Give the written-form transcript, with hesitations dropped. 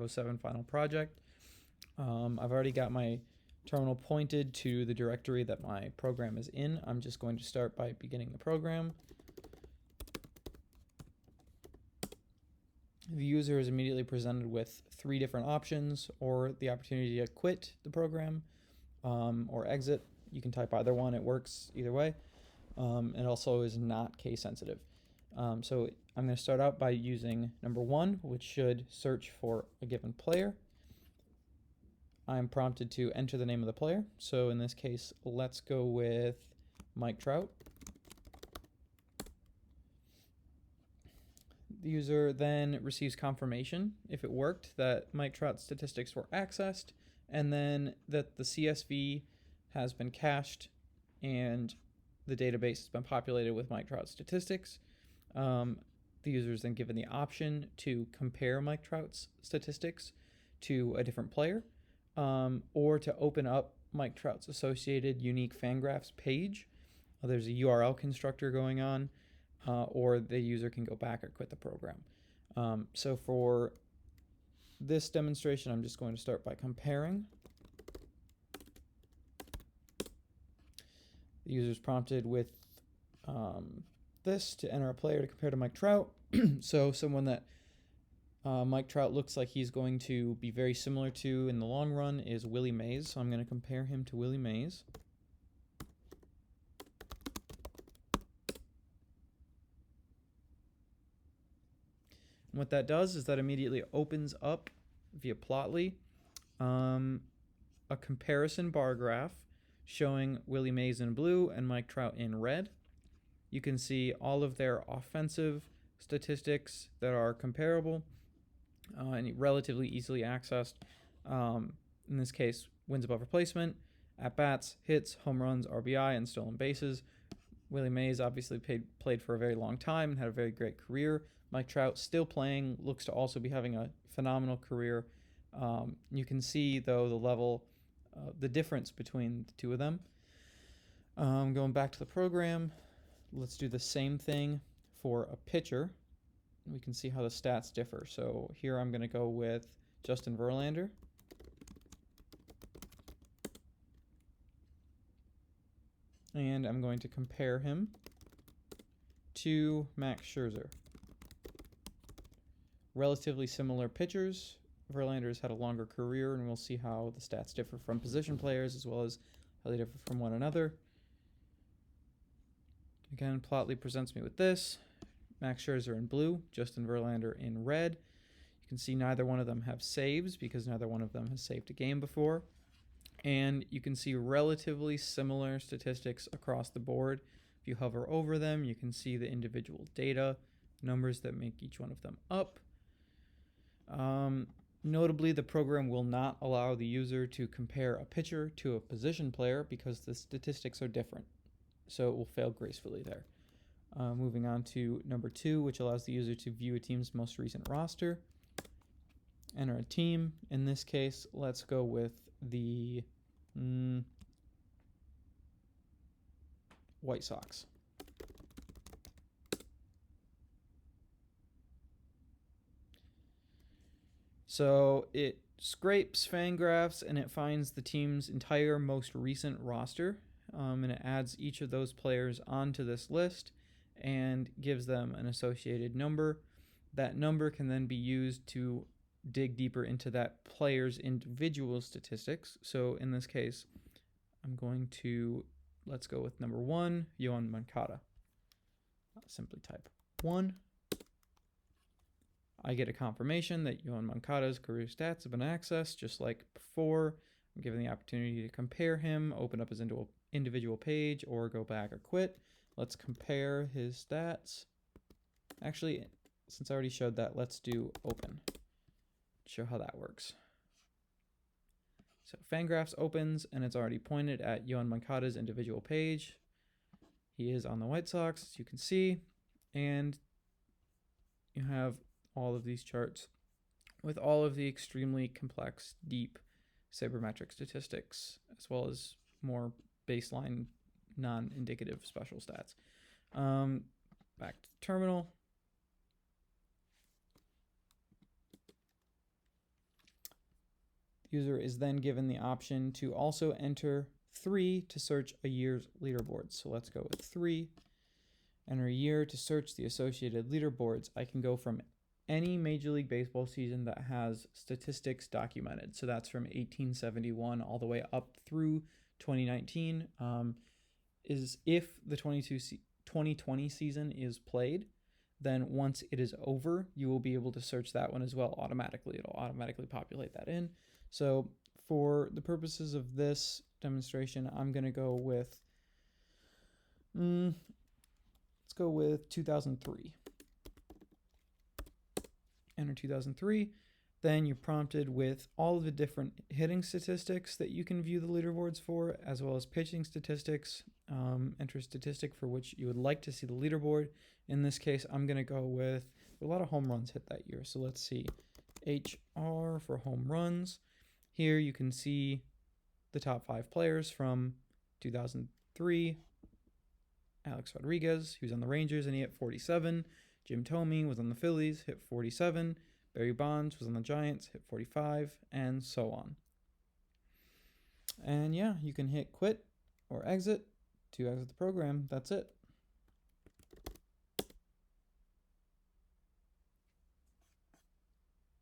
07 final project. I've already got my terminal pointed to the directory that my program is in. I'm just going to start by beginning the program. The user is immediately presented with 3 different options, or the opportunity to quit the program or exit. You can type either one, it works either way. It also is not case sensitive. So I'm going to start out by using number 1, which should search for a given player. I'm prompted to enter the name of the player. So in this case, let's go with Mike Trout. The user then receives confirmation, if it worked, that Mike Trout's statistics were accessed, and then that the CSV has been cached and the database has been populated with Mike Trout's statistics. The user is then given the option to compare Mike Trout's statistics to a different player, or to open up Mike Trout's associated unique Fangraphs page. There's a URL constructor going on, or the user can go back or quit the program. So for this demonstration, I'm just going to start by comparing. The user is prompted with this to enter a player to compare to Mike Trout. So someone that Mike Trout looks like he's going to be very similar to in the long run is Willie Mays. So I'm going to compare him to Willie Mays. And what that does is that immediately opens up via Plotly a comparison bar graph showing Willie Mays in blue and Mike Trout in red. You can see all of their offensive statistics that are comparable and relatively easily accessed. In this case, wins above replacement, at-bats, hits, home runs, RBI, and stolen bases. Willie Mays obviously played for a very long time and had a very great career. Mike Trout, still playing, looks to also be having a phenomenal career. You can see, though, the difference between the two of them. Going back to the program, let's do the same thing for a pitcher. We can see how the stats differ. So here I'm going to go with Justin Verlander. And I'm going to compare him to Max Scherzer. Relatively similar pitchers. Verlander's had a longer career, and we'll see how the stats differ from position players as well as how they differ from one another. Again, Plotly presents me with this. Max Scherzer in blue, Justin Verlander in red. You can see neither one of them have saves because neither one of them has saved a game before. And you can see relatively similar statistics across the board. If you hover over them, you can see the individual data, numbers that make each one of them up. Notably, the program will not allow the user to compare a pitcher to a position player because the statistics are different. So it will fail gracefully there. Moving on to number 2, which allows the user to view a team's most recent roster. Enter a team. In this case, let's go with the White Sox. So it scrapes Fangraphs and it finds the team's entire most recent roster, and it adds each of those players onto this list and gives them an associated number. That number can then be used to dig deeper into that player's individual statistics. So in this case, let's go with number 1, Yohan Moncada. Simply type 1. I get a confirmation that Yohan Moncada's career stats have been accessed, just like before. I'm given the opportunity to compare him, open up his individual page, or go back or quit. Let's compare his stats. Actually, since I already showed that, let's do open. Show how that works. So Fangraphs opens, and it's already pointed at Yohan Moncada's individual page. He is on the White Sox, as you can see, and you have all of these charts with all of the extremely complex, deep sabermetric statistics, as well as more baseline, non-indicative special stats. Back to the terminal. User is then given the option to also enter 3 to search a year's leaderboards. So let's go with 3. Enter a year to search the associated leaderboards. I can go from any Major League Baseball season that has statistics documented. So that's from 1871 all the way up through 2019. Is if the 2020 season is played, then once it is over, you will be able to search that one as well automatically. It'll automatically populate that in. So for the purposes of this demonstration, I'm going to go with, let's go with 2003. Enter 2003. Then you're prompted with all of the different hitting statistics that you can view the leaderboards for, as well as pitching statistics. Enter a statistic for which you would like to see the leaderboard. In this case, I'm going to go with a lot of home runs hit that year. So let's see, HR for home runs. Here you can see the top 5 players from 2003. Alex Rodriguez, he was on the Rangers and he hit 47. Jim Thome was on the Phillies, hit 47. Barry Bonds was on the Giants, hit 45, and so on. And yeah, you can hit quit or exit to exit the program. That's it.